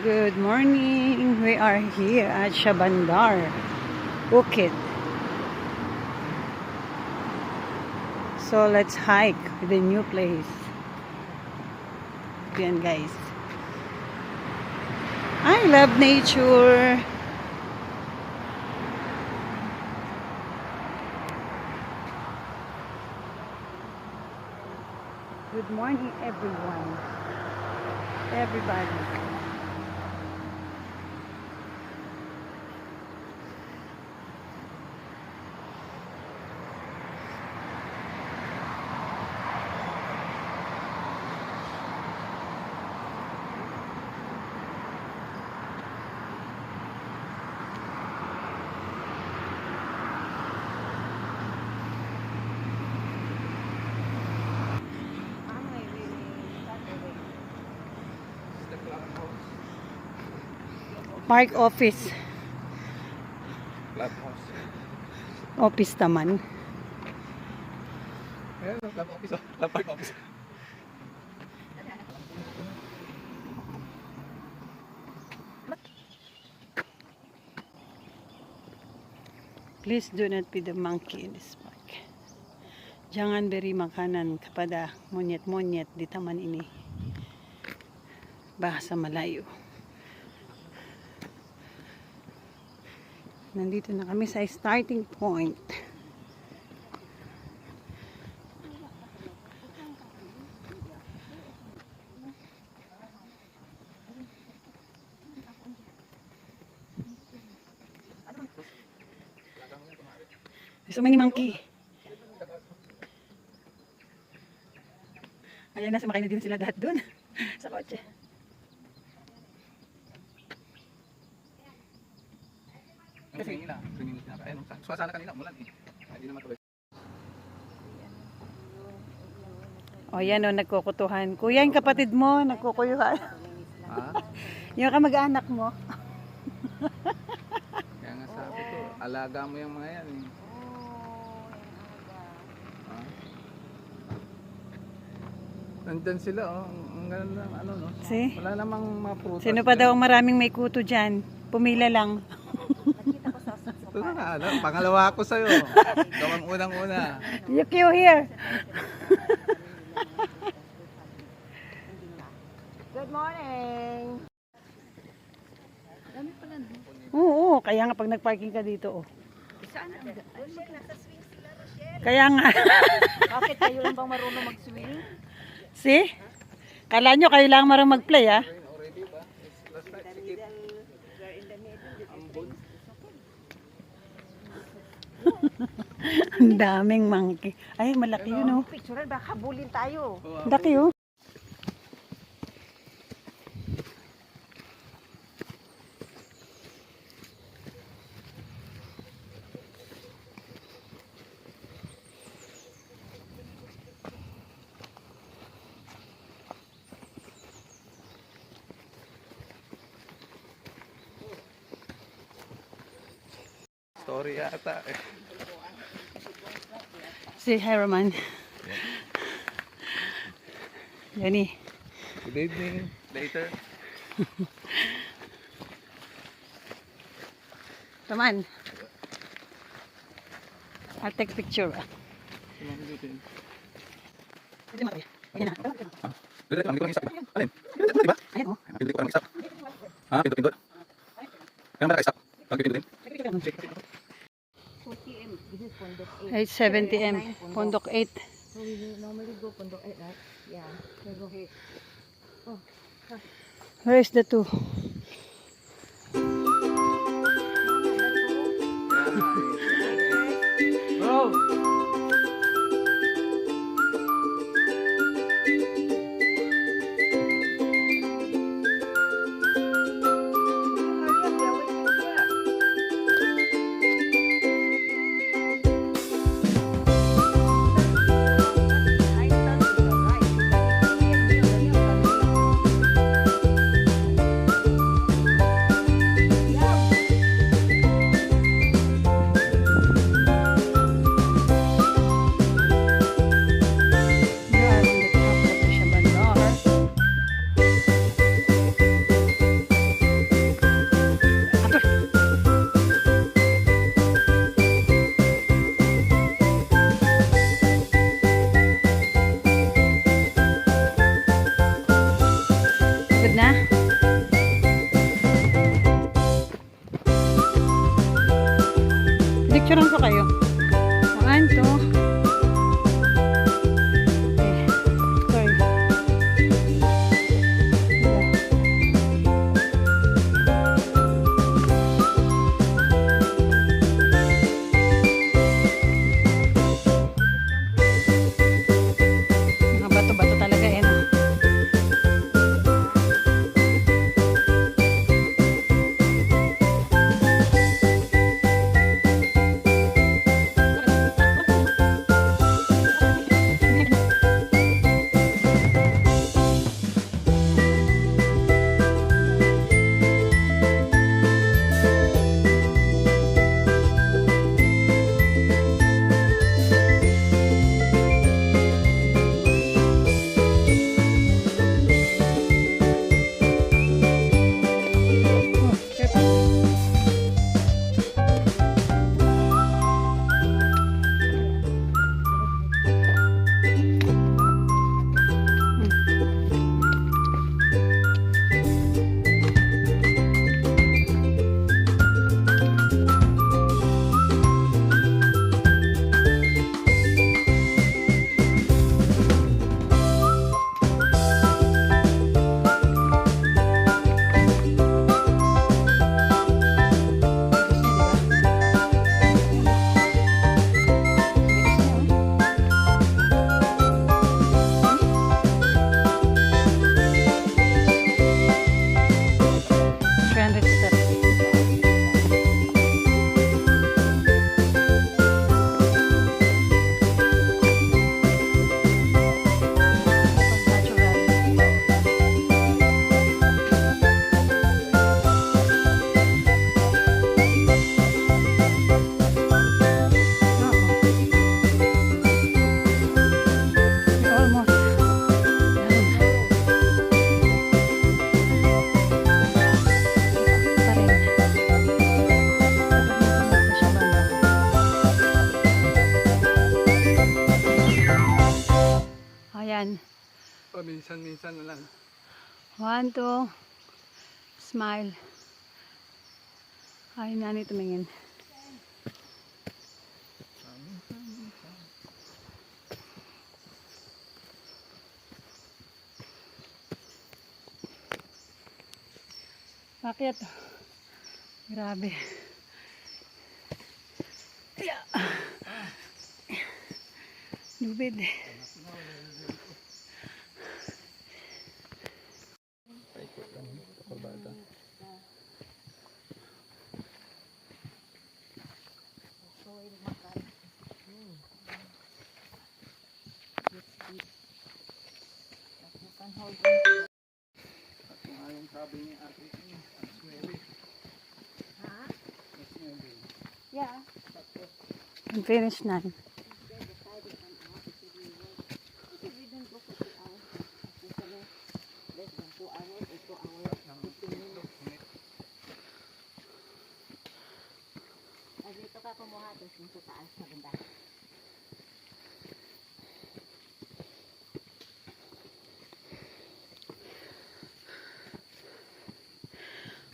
Good morning. We are here at Shabandar, Bukid. So let's hike to the new place. Yan guys. I love nature. Good morning everyone. Everybody. Park office. Clubhouse. Office naman. Ayan, club office. Club park office. Please do not feed the monkey in this park. Jangan beri makanan kepada monyet-monyet di taman ini. Bahasa Malayo. Nandito na kami sa starting point. So many monkey. Ayan na, sumakay na din sila lahat dun sa kotse. Kasi nila, swimming na. Ayun, suwasana kanina umulan eh. Hindi naman tuloy. O yan o, nagkukutuhan. Kuya, yung kapatid mo, nagkukuyuhan. Ha? Yung kamag-anak mo. Kaya nga sabi ko, alaga mo yung mga yan eh. Ha? Nandyan sila oh, ang ganda ng ano no. See? Wala namang mga prutas. Sino pa daw ang maraming may kuto dyan? Pumila lang. Ito na nga, alam. Pangalawa ako sa'yo. Ikaw ang unang-una. You queue here. Good morning! Oo, kaya nga pag nagparking ka dito, oh. Saan ang nasa swing sila, Rochelle? Kaya nga. Bakit kayo lang bang marunong mag-swing? See? Kala nyo kayo lang marang mag-play, ah. Ang daming monkey. Ay, malaki yun, oh. Picturean, baka habulin tayo. Laki, oh. Story yata eh. Say hi, Roman. Yanni. Good evening. Later. Roman. I'll take picture. Pwede mo, ayan na. Dito lang, dito lang isa. Alin? Dito diba? Ayan, oh. Dito ko lang isa. Ha? Pindot-pindot. Kaya ba isa? Pag-pindot din? 870 M. Pondok 8. So we normally go Pondok 8, right? Yeah. We go here. Oh. Where is the two? Bro! yan. Paminsan-minsan na lang. 1, 2. Smile. Ay, nani tumingin. Bakit? Grabe. Yeah. Lubid. Paikot lang. Kapabata. You can hold on to the... At kung ayong sabi ni Ate, ang swelly. Ha? Ang swelly. Yeah. I'm finished na. If we don't go for 2 hours, especially less than 2 hours or 2 hours, 15 minutes. Ay, dito ka kumuha, tapos yung sa taas, maganda.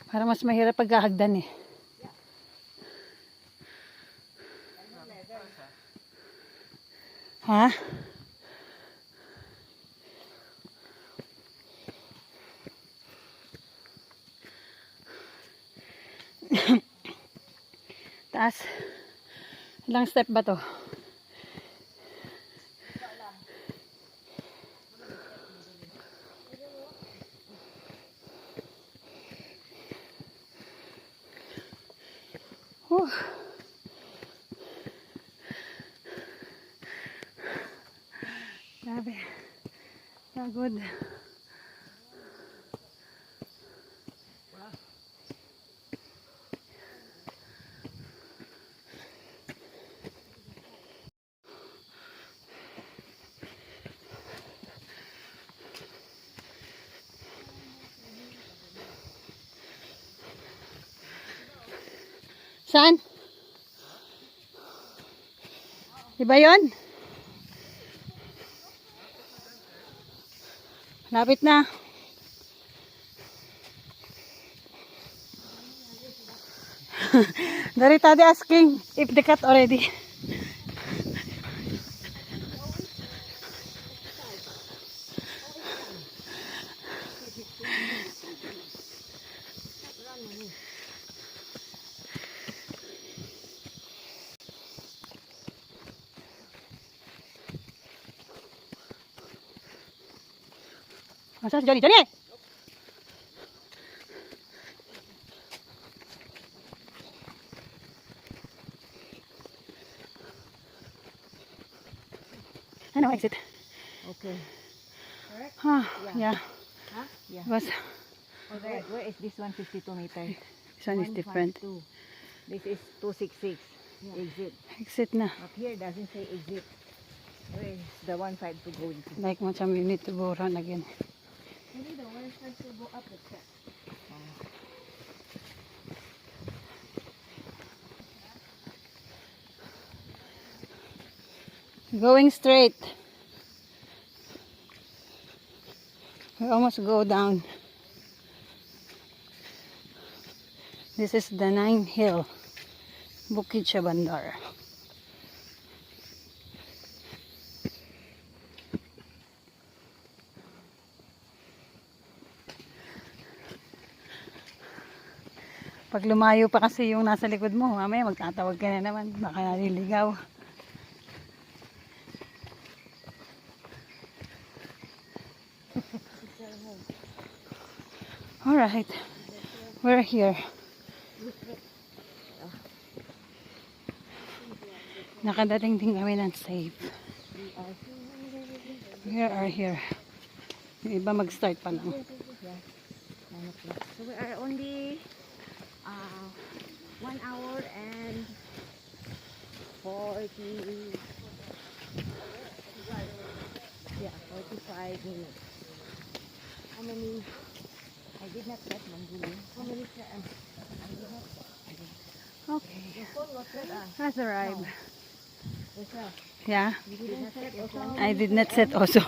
Para mas mahirap paghahagdan eh. Ha? Taas. Ilang step ba to? Whew. Grabe. Pagod. Saan? Iba yun? Lapit na. Darita de asking if they cut already. Masa si Johnny? Johnny! Ano, exit? Okay. Correct? Ah, Yeah. yeah. Huh? Yeah. Was, Where is this 152 meters? this one is different. 152. This is 266. Exit. Exit na. Up here doesn't say exit. Where is the 152 going to? Like macam you need to go around again. Maybe the one tries to go up the step. Going straight. We almost go down. This is the 9 Hill, Bukid Shabandar. Pag lumayo pa kasi yung nasa likod mo, mamaya magtatawag ka na naman, baka naliligaw. Alright, we're here. Nakadating din kami ng safe. We are here. Yung iba mag-start pa lang. 9 o'clock. So we are only 1 hour and 40. Yeah, 45 minutes. How many? I did not set Mangguli. How many? I did not set. Okay, Your phone was set. has arrived. Yes, sir. Yeah, You did not set your phone. I did not set also.